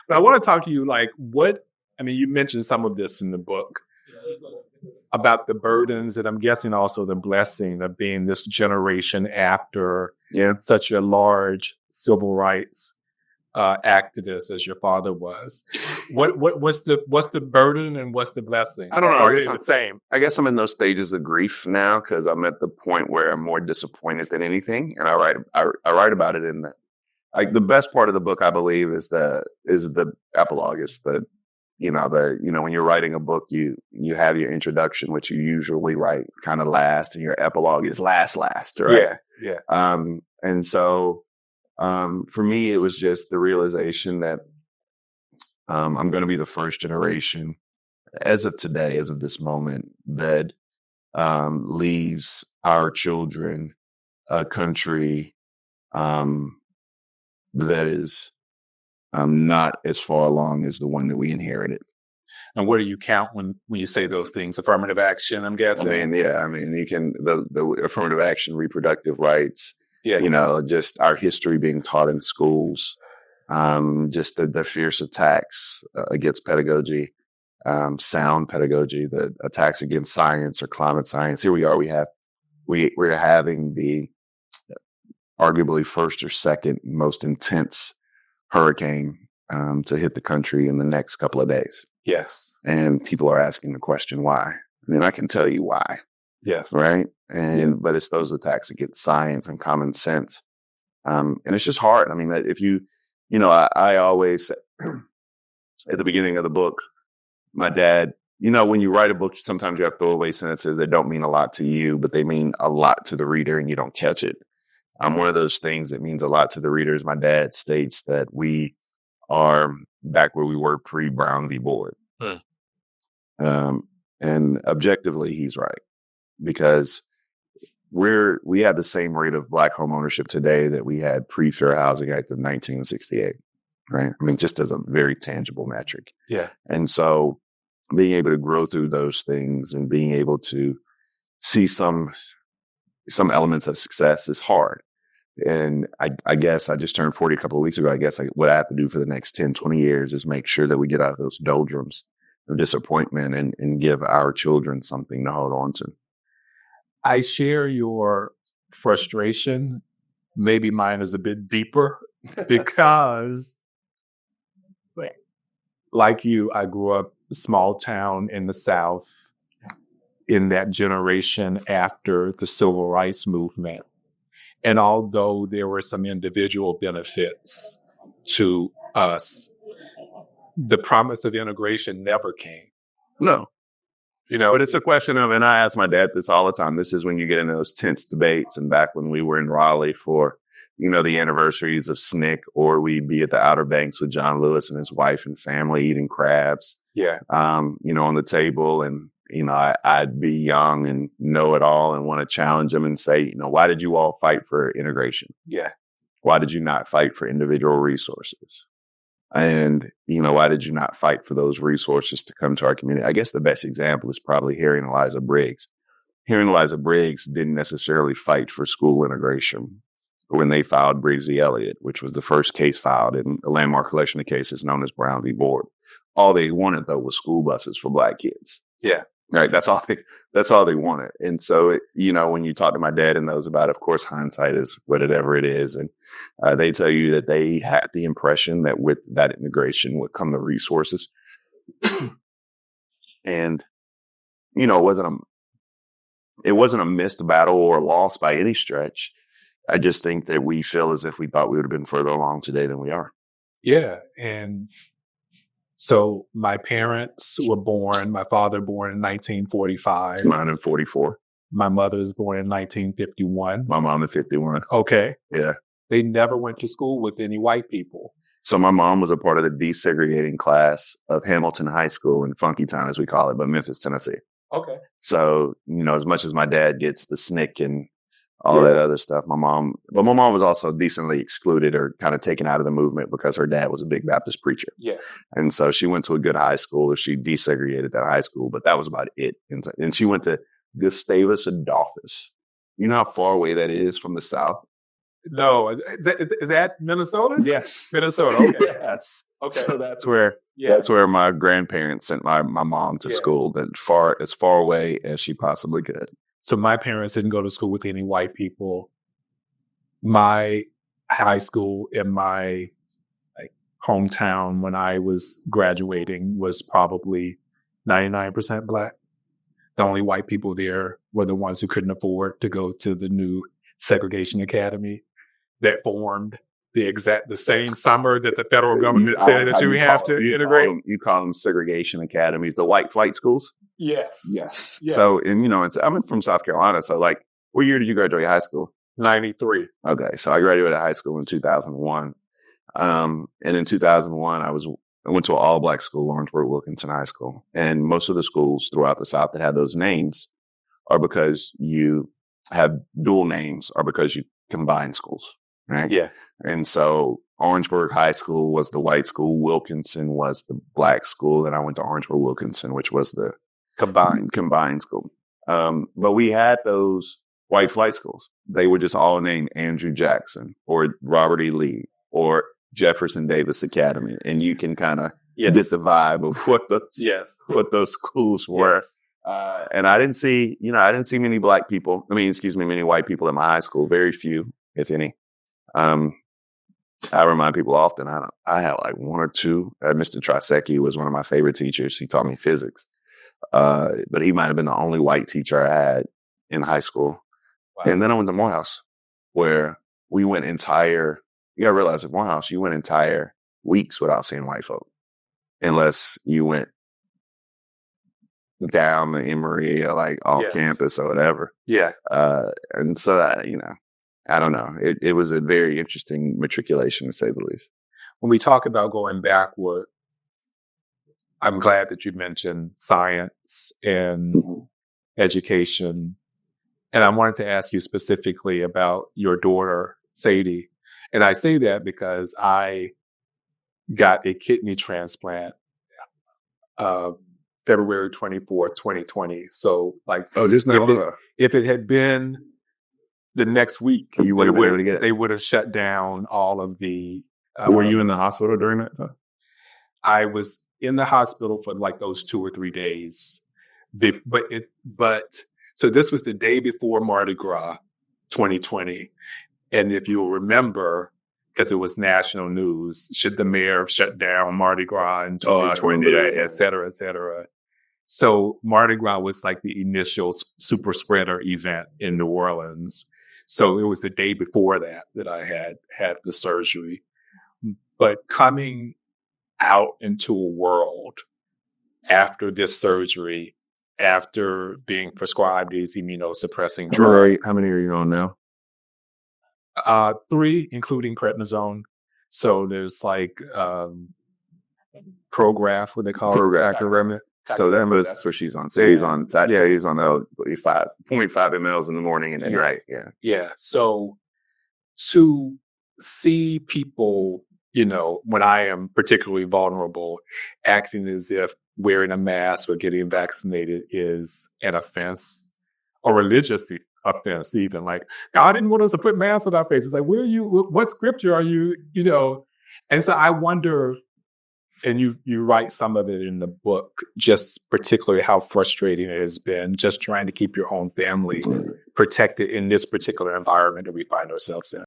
But I want to talk to you like you mentioned some of this in the book about the burdens and I'm guessing also the blessing of being this generation after such a large civil rights activist as your father was. What's the burden and what's the blessing? I don't know. Or are they the same? I guess I'm in those stages of grief now because I'm at the point where I'm more disappointed than anything, and I write about it in the best part of the book. I believe is the epilogue. It's when you're writing a book, you have your introduction, which you usually write kind of last, and your epilogue is last, right? Yeah. And so. For me, it was just the realization that I'm going to be the first generation as of today, as of this moment, that leaves our children a country that is not as far along as the one that we inherited. And what do you count when you say those things? Affirmative action, I'm guessing. You can the affirmative action, reproductive rights. Yeah. Just our history being taught in schools, just the fierce attacks against pedagogy, sound pedagogy, the attacks against science or climate science. Here we are. We're having the arguably first or second most intense hurricane to hit the country in the next couple of days. Yes. And people are asking the question, why? And I can tell you why. Yes. Right. But it's those attacks against science and common sense. And it's just hard. I mean, if I always, at the beginning of the book, my dad, when you write a book, sometimes you have throwaway sentences that don't mean a lot to you, but they mean a lot to the reader and you don't catch it. One of those things that means a lot to the readers. My dad states that we are back where we were pre-Brown v. Board. And objectively, he's right. Because we have the same rate of Black home ownership today that we had pre-Fair Housing Act of 1968, right? I mean, just as a very tangible metric. Yeah. And so being able to grow through those things and being able to see some elements of success is hard. And I guess I just turned 40 a couple of weeks ago. I guess what I have to do for the next 10, 20 years is make sure that we get out of those doldrums of disappointment and give our children something to hold on to. I share your frustration. Maybe mine is a bit deeper because, like you, I grew up a small town in the South in that generation after the Civil Rights Movement. And although there were some individual benefits to us, the promise of integration never came. No. But it's a question of, and I ask my dad this all the time. This is when you get into those tense debates. And back when we were in Raleigh for, the anniversaries of SNCC, or we'd be at the Outer Banks with John Lewis and his wife and family eating crabs, on the table. And, I'd be young and know it all and want to challenge them and say, why did you all fight for integration? Yeah. Why did you not fight for individual resources? And, why did you not fight for those resources to come to our community? I guess the best example is probably Harry and Eliza Briggs. Harry and Eliza Briggs didn't necessarily fight for school integration when they filed Briggs v. Elliott, which was the first case filed in the landmark collection of cases known as Brown v. Board. All they wanted, though, was school buses for Black kids. Yeah. Right. That's all they wanted. And so, when you talk to my dad and those about, of course, hindsight is whatever it is. And they tell you that they had the impression that with that integration would come the resources. And, it wasn't a missed battle or a loss by any stretch. I just think that we feel as if we thought we would have been further along today than we are. Yeah. And so my parents were born, my father born in 1945. Mine in 44. My mother was born in 1951. My mom in 51. Okay. Yeah. They never went to school with any white people. So my mom was a part of the desegregating class of Hamilton High School in Funkytown, as we call it, but Memphis, Tennessee. Okay. So, as much as my dad gets the SNCC and all that other stuff, my mom was also decently excluded or kind of taken out of the movement because her dad was a big Baptist preacher. Yeah. And so she went to a good high school, or she desegregated that high school, but that was about it. And she went to Gustavus Adolphus. You know how far away that is from the South? No, is that Minnesota? Yes. Minnesota. Okay. Yes. Okay. So that's where Yeah. that's where my grandparents sent my mom to Yeah. school, that as far away as she possibly could. So my parents didn't go to school with any white people. My high school in my hometown when I was graduating was probably 99% Black. The only white people there were the ones who couldn't afford to go to the new segregation academy that formed the same summer that the federal government said that you have to integrate. You call them segregation academies, the white flight schools? Yes. Yes. So, and I'm from South Carolina. So like, what year did you graduate high school? 93. Okay. So I graduated high school in 2001. And in 2001, I went to an all Black school, Lawrenceburg Wilkinson High School. And most of the schools throughout the South that have those names are because you have dual names, or because you combine schools, right? Yeah. And so Orangeburg High School was the white school. Wilkinson was the Black school. And I went to Orangeburg Wilkinson, which was the combined school. But we had those white flight schools. They were just all named Andrew Jackson or Robert E. Lee or Jefferson Davis Academy. And you can kind of get the vibe of what those schools were. Yes. And I didn't see many white people in my high school, very few, if any. I remind people often, I had like one or two. Mr. Trisecki was one of my favorite teachers. He taught me physics. But he might have been the only white teacher I had in high school. Wow. And then I went to Morehouse, where we went you gotta realize at Morehouse, you went entire weeks without seeing white folk, unless you went down to Emory or like off campus or whatever. Yeah. And so I don't know. It was a very interesting matriculation, to say the least. When we talk about going backward, I'm glad that you mentioned science and education. And I wanted to ask you specifically about your daughter, Sadie. And I say that because I got a kidney transplant February 24th, 2020. So if it had been the next week, you wouldn't have been able to get it. They would have shut down all of the... Were you in the hospital during that time? I was in the hospital for like those 2 or 3 days. So this was the day before Mardi Gras 2020. And if you'll remember, because it was national news, should the mayor have shut down Mardi Gras in 2020, et cetera, et cetera. So Mardi Gras was like the initial super spreader event in New Orleans. So it was the day before that I had the surgery. But coming out into a world after this surgery, after being prescribed these immunosuppressing drugs. How many are you on now? 3, including prednisone. So there's like Prograf, what they call it, Tacrolimus. So that's what she's on. So he's on the 0.5 mLs in the morning, and then yeah. So to see people, when I am particularly vulnerable, acting as if wearing a mask or getting vaccinated is an offense, or religious offense, even like, God didn't want us to put masks on our faces. Like, what scripture are you, And so I wonder, and you write some of it in the book, just particularly how frustrating it has been just trying to keep your own family protected in this particular environment that we find ourselves in.